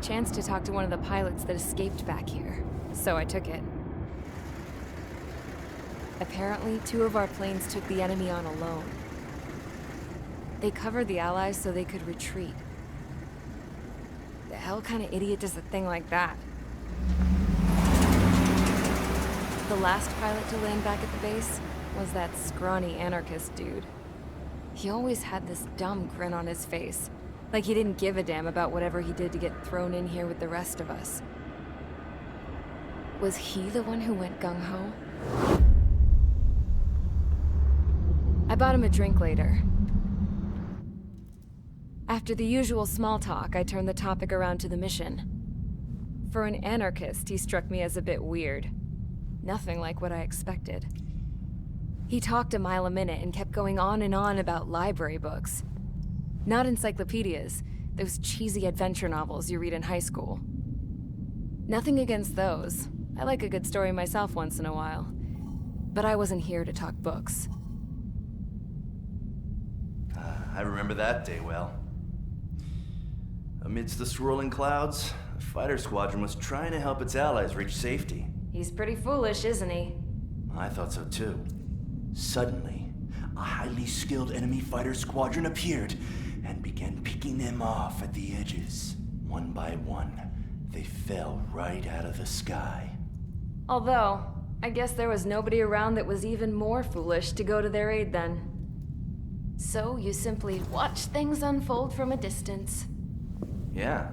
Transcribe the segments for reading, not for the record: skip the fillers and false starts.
chance to talk to one of the pilots that escaped back here, so I took it. Apparently, 2 of our planes took the enemy on alone. They covered the Allies so they could retreat. The hell kind of idiot does a thing like that? The last pilot to land back at the base was that scrawny anarchist dude. He always had this dumb grin on his face, like he didn't give a damn about whatever he did to get thrown in here with the rest of us. Was he the one who went gung-ho? I bought him a drink later. After the usual small talk, I turned the topic around to the mission. For an anarchist, he struck me as a bit weird. Nothing like what I expected. He talked a mile a minute and kept going on and on about library books. Not encyclopedias, those cheesy adventure novels you read in high school. Nothing against those. I like a good story myself once in a while. But I wasn't here to talk books. I remember that day well. Amidst the swirling clouds, a fighter squadron was trying to help its allies reach safety. He's pretty foolish, isn't he? I thought so too. Suddenly, a highly skilled enemy fighter squadron appeared and began picking them off at the edges. One by one, they fell right out of the sky. Although, I guess there was nobody around that was even more foolish to go to their aid then. So you simply watch things unfold from a distance. Yeah.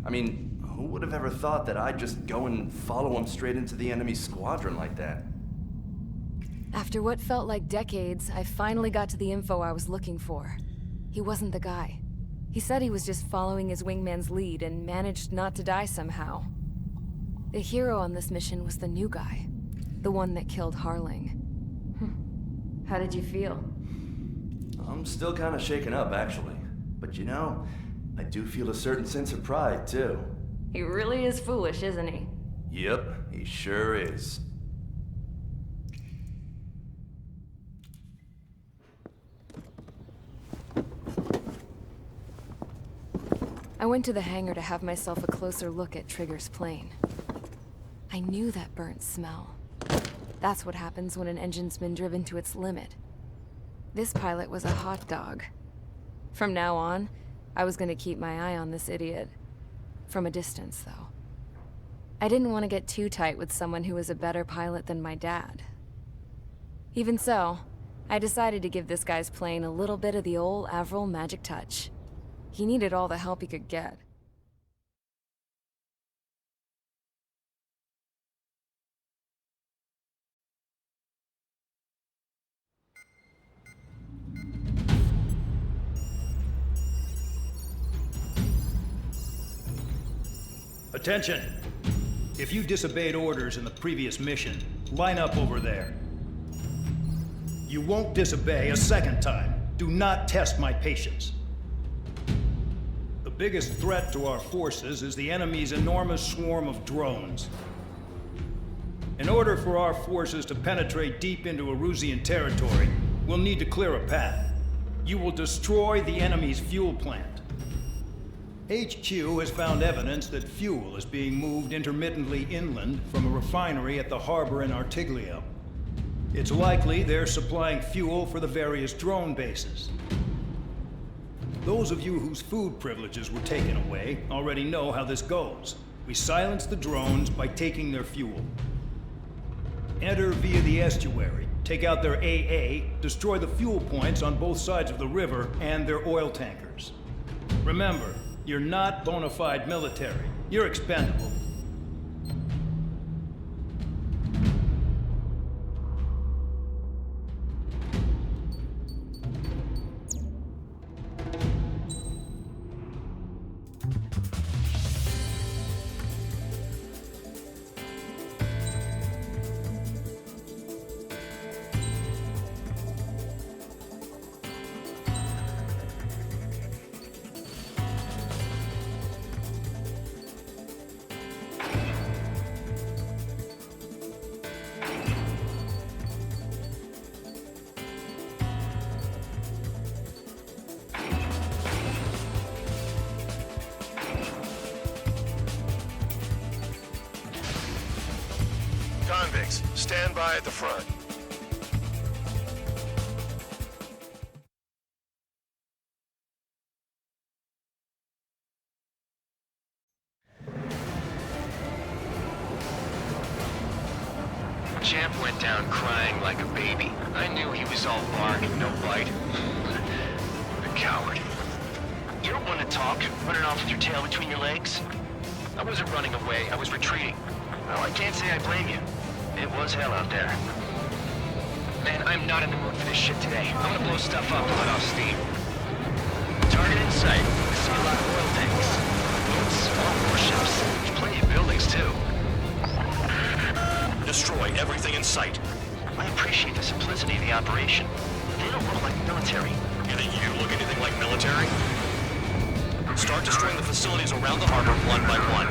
I mean, who would have ever thought that I'd just go and follow him straight into the enemy squadron like that? After what felt like decades, I finally got to the info I was looking for. He wasn't the guy. He said he was just following his wingman's lead and managed not to die somehow. The hero on this mission was the new guy. The one that killed Harling. How did you feel? I'm still kind of shaken up, actually. But you know, I do feel a certain sense of pride, too. He really is foolish, isn't he? Yep, he sure is. I went to the hangar to have myself a closer look at Trigger's plane. I knew that burnt smell. That's what happens when an engine's been driven to its limit. This pilot was a hot dog. From now on, I was gonna keep my eye on this idiot. From a distance, though. I didn't want to get too tight with someone who was a better pilot than my dad. Even so, I decided to give this guy's plane a little bit of the old Avril magic touch. He needed all the help he could get. Attention! If you disobeyed orders in the previous mission, line up over there. You won't disobey a second time. Do not test my patience. The biggest threat to our forces is the enemy's enormous swarm of drones. In order for our forces to penetrate deep into Erusian territory, we'll need to clear a path. You will destroy the enemy's fuel plant. HQ has found evidence that fuel is being moved intermittently inland from a refinery at the harbor in Artiglio. It's likely they're supplying fuel for the various drone bases. Those of you whose food privileges were taken away already know how this goes. We silence the drones by taking their fuel. Enter via the estuary, take out their AA, destroy the fuel points on both sides of the river and their oil tankers. Remember, you're not bona fide military. You're expendable. Stand by at the front. Champ went down crying like a baby. I knew he was all bark, no bite. The coward. You don't want to talk, running off with your tail between your legs? I wasn't running away, I was retreating. Well, I can't say I blame you. It was hell out there. Man, I'm not in the mood for this shit today. I'm gonna blow stuff up and let off steam. Target in sight. I see a lot of oil tanks. Boats, small warships. There's plenty of buildings, too. Destroy everything in sight. I appreciate the simplicity of the operation. They don't look like military. You think you look anything like military? Start destroying the facilities around the harbor one by one.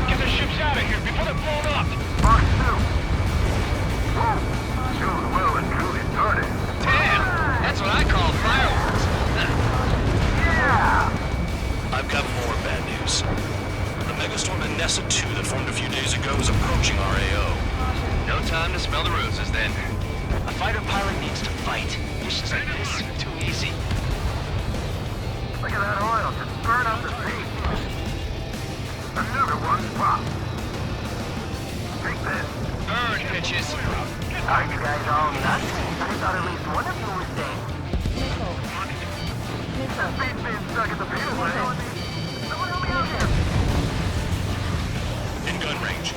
Get the ships out of here before they're blown up! Mark 2. Shows well and truly started. Damn! That's what I call fireworks! Yeah! I've got more bad news. The megastorm in Nessa 2 that formed a few days ago is approaching our AO. No time to smell the roses, then. A fighter pilot needs to fight. Missions like this are too easy. Look at that oil just burn up the sea. Another one popped. Take this. Burn, bitches! Are you guys all nuts? I thought at least one of you was dead. The feet's being stuck at the fuel line. Someone help me out here. In gun range.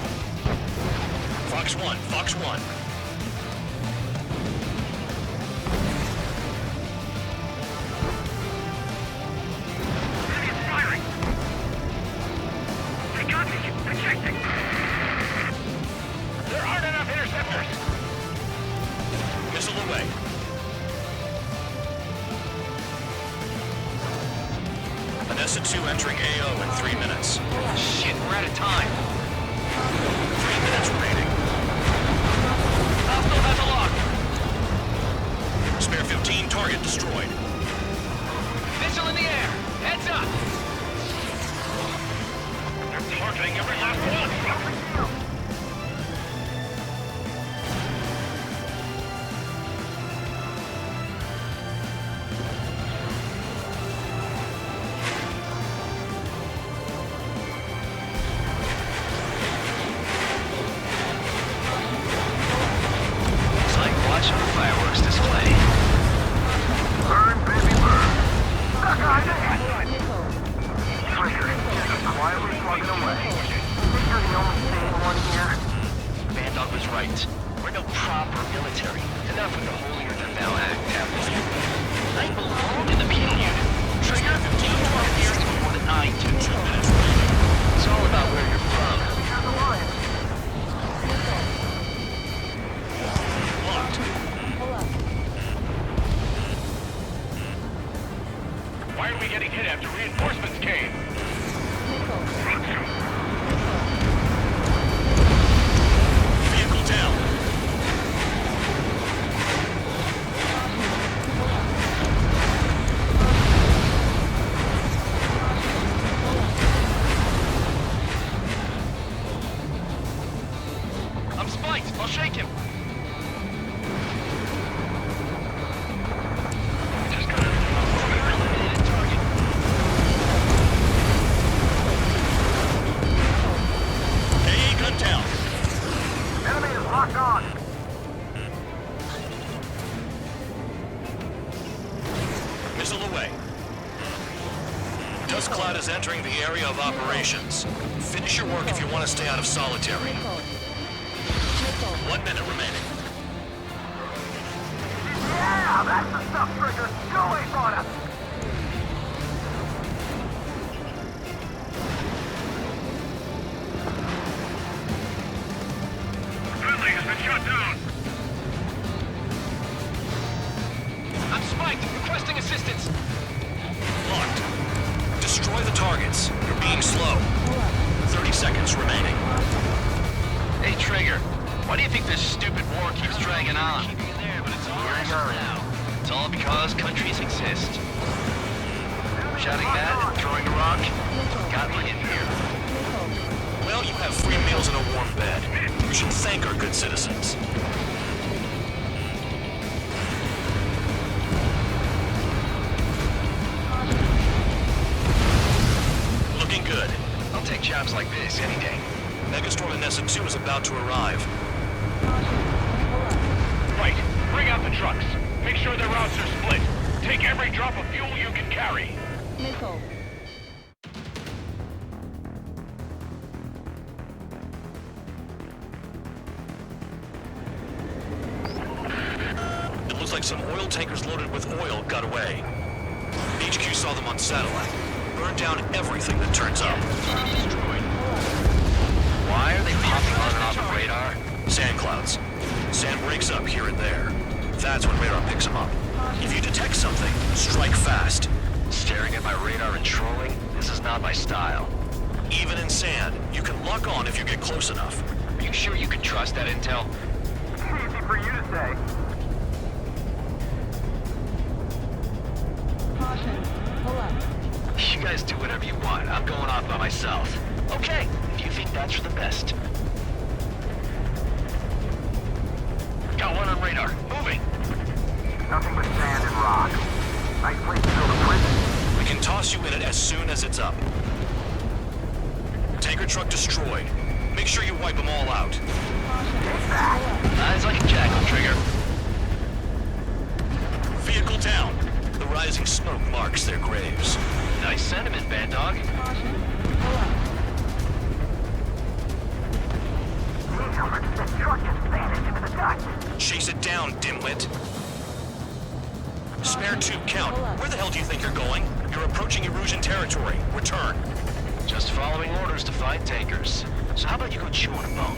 Fox 1, Fox 1. It's firing. They got me. Protecting. There aren't enough interceptors! Missile away. Nessa 2 entering AO in 3 minutes. Shit, we're out of time. 3 minutes remaining. Hostile has a lock. Spare 15 target destroyed. Missile in the air. Heads up. They're targeting every last one. Cloud is entering the area of operations. Finish your work if you want to stay out of solitary. 1 minute remaining. Yeah, that's the stuff, Trigger. Go away for us. Friendly has been shut down. I'm spiked. Requesting assistance. Locked. Destroy the targets. You're being slow. 30 seconds remaining. Hey, Trigger. Why do you think this stupid war keeps dragging on? It's all because countries exist. Shouting that and throwing a rock got me in here. Well, you have free meals and a warm bed. You should thank our good citizens. Looking good. I'll take jobs like this any day. Megastorm Nessa 2 is about to arrive. Right. Bring out the trucks. Make sure their routes are split. Take every drop of fuel you can carry. Missile. It looks like some oil tankers loaded with oil got away. HQ saw them on satellite. Burned down everything that turns up. Destroyed. Why are they popping on and off the radar? Sand clouds. Sand breaks up here and there. That's when radar picks them up. If you detect something, strike fast. Staring at my radar and trolling? This is not my style. Even in sand, you can lock on if you get close enough. Are you sure you can trust that intel? Easy for you to say. Caution. Pull up. You guys do whatever you want. I'm going off by myself. Okay, if you think that's for the best. Got one on radar. Moving. Nothing but sand and rock. Nice place to build a prison. We can toss you in it as soon as it's up. Tanker truck destroyed. Make sure you wipe them all out. Eyes like a jackal, Trigger. Vehicle down. The rising smoke marks their graves. Nice sentiment, Bad Dog. Caution. Pull up. The truck just vanished into the dust. Chase it down, dimwit. Spare 2, count. Where the hell do you think you're going? You're approaching Erusian territory. Return. Just following orders to find tankers. So how about you go chew on a bone?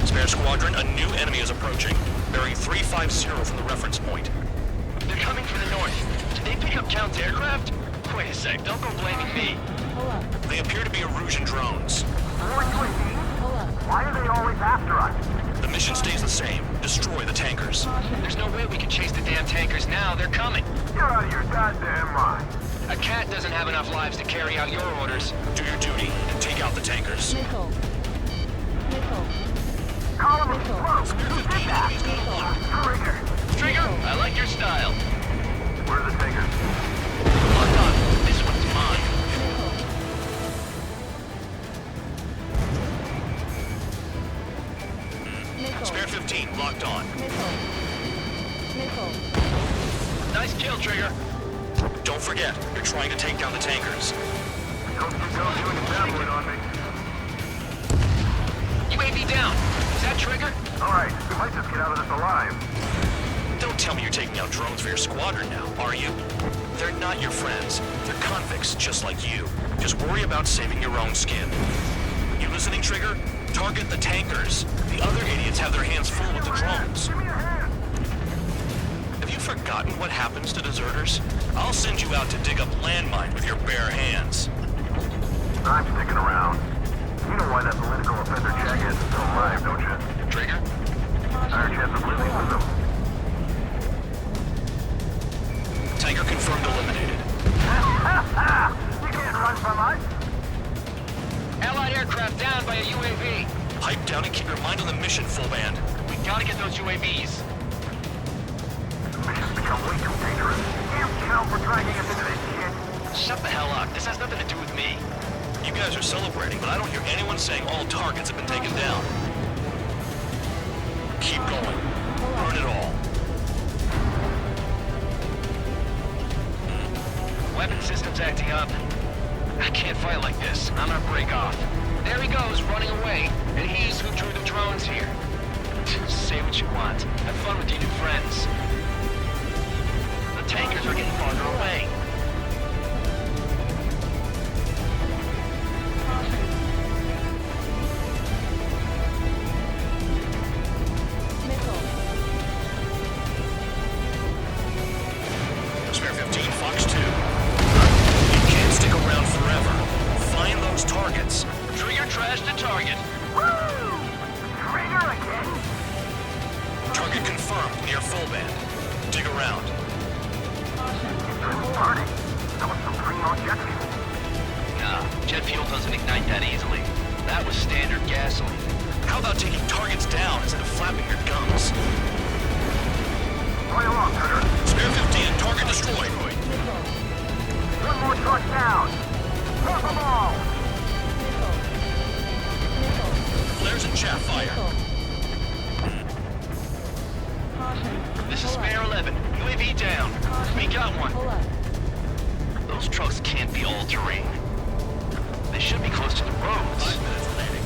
Spare squadron, a new enemy is approaching. Bearing 350 from the reference point. They're coming from the north. Did they pick up counter-aircraft? Wait a sec, don't go blaming me. Pull up. They appear to be Erusian drones. More UAVs? Pull up. Why are they always after us? The mission stays the same. Destroy the tankers. There's no way we can chase the damn tankers now. They're coming. You're out of your goddamn mind. A cat doesn't have enough lives to carry out your orders. Do your duty and take out the tankers. Missile. Missile. Column of smoke. Who did that? Trigger. Trigger, I like your style. Where are the tankers? Lock on. This one's mine. Missile. Spare 15, locked on. Missile. Missile. Nice kill, Trigger. Don't forget, you're trying to take down the tankers. Don't you go doing a tabloid on me. UAV down. Is that Trigger? Alright, we might just get out of this alive. Don't tell me you're taking out drones for your squadron now, are you? They're not your friends. They're convicts, just like you. Just worry about saving your own skin. You listening, Trigger? Target the tankers. The other idiots have their hands full with the drones. Give me a hand. Have you forgotten what happens to deserters? I'll send you out to dig up landmines with your bare hands. I'm sticking around. You know why that political offender jackass is still alive, don't you? Trigger? Higher chance of living with them. Tanker confirmed eliminated. You can't run from us. Allied aircraft down by a UAV. Pipe down and keep your mind on the mission, full band. We gotta get those UAVs. The mission's become way too dangerous. Damn count for dragging us into this shit. Shut the hell up. This has nothing to do with me. You guys are celebrating, but I don't hear anyone saying all targets have been taken down. Keep going. Burn it all. Weapon system's acting up. I can't fight like this. I'm gonna break off. There he goes, running away. And he's who drew the drones here. Say what you want. Have fun with your new friends. The tankers are getting farther away. Missile. Spare 15, Fox 2. You can't stick around forever. Find those targets. Trigger trashed the target. Woo! Trigger again? Target confirmed near full band. Dig around. It's party. That was some primo jet fuel. Nah, jet fuel doesn't ignite that easily. That was standard gasoline. How about taking targets down instead of flapping your gums? Play along, Trigger. Spare 15, target destroyed. Nickel. One more truck down. Drop them all. Nickel. Nickel. Flares and chaff fire. Nickel. Caution. This is Pull up. Spare 11. UAV down. Caution. We got one. Pull up. Those trucks can't be all-terrain. They should be close to the roads. 5 minutes remaining.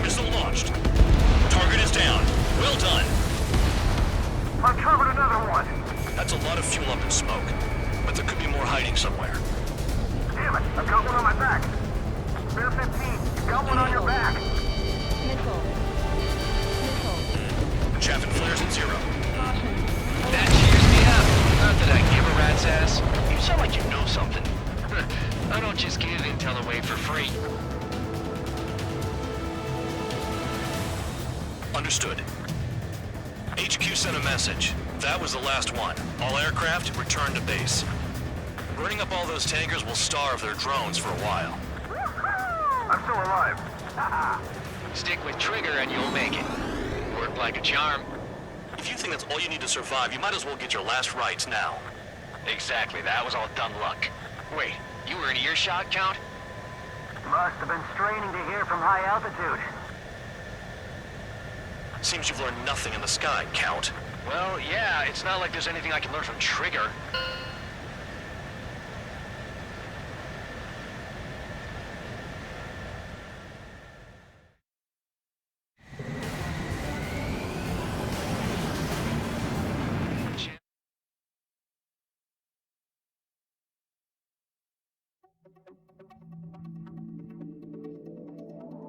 Missile launched. Target is down. Well done. I've covered another one. That's a lot of fuel up in smoke. But there could be more hiding somewhere. Damn it, I've got one on my back. Spare 15, you got one on your back. Nickel. Nickel. Chaff and flares at 0. Caution. Pull That up. cheers me up. Not that I give a rat's ass. You sound like you know something. I don't just give intel away for free. Understood. HQ sent a message. That was the last one. All aircraft, return to base. Burning up all those tankers will starve their drones for a while. I'm still alive. Stick with Trigger and you'll make it. Work like a charm. If you think that's all you need to survive, you might as well get your last rites now. Exactly, that was all dumb luck. Wait, you were in earshot, Count? Must have been straining to hear from high altitude. Seems you've learned nothing in the sky, Count. Well, yeah, it's not like there's anything I can learn from Trigger.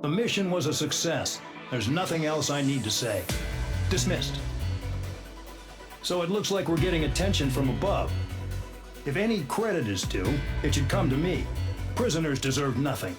The mission was a success. There's nothing else I need to say. Dismissed. So it looks like we're getting attention from above. If any credit is due, it should come to me. Prisoners deserve nothing.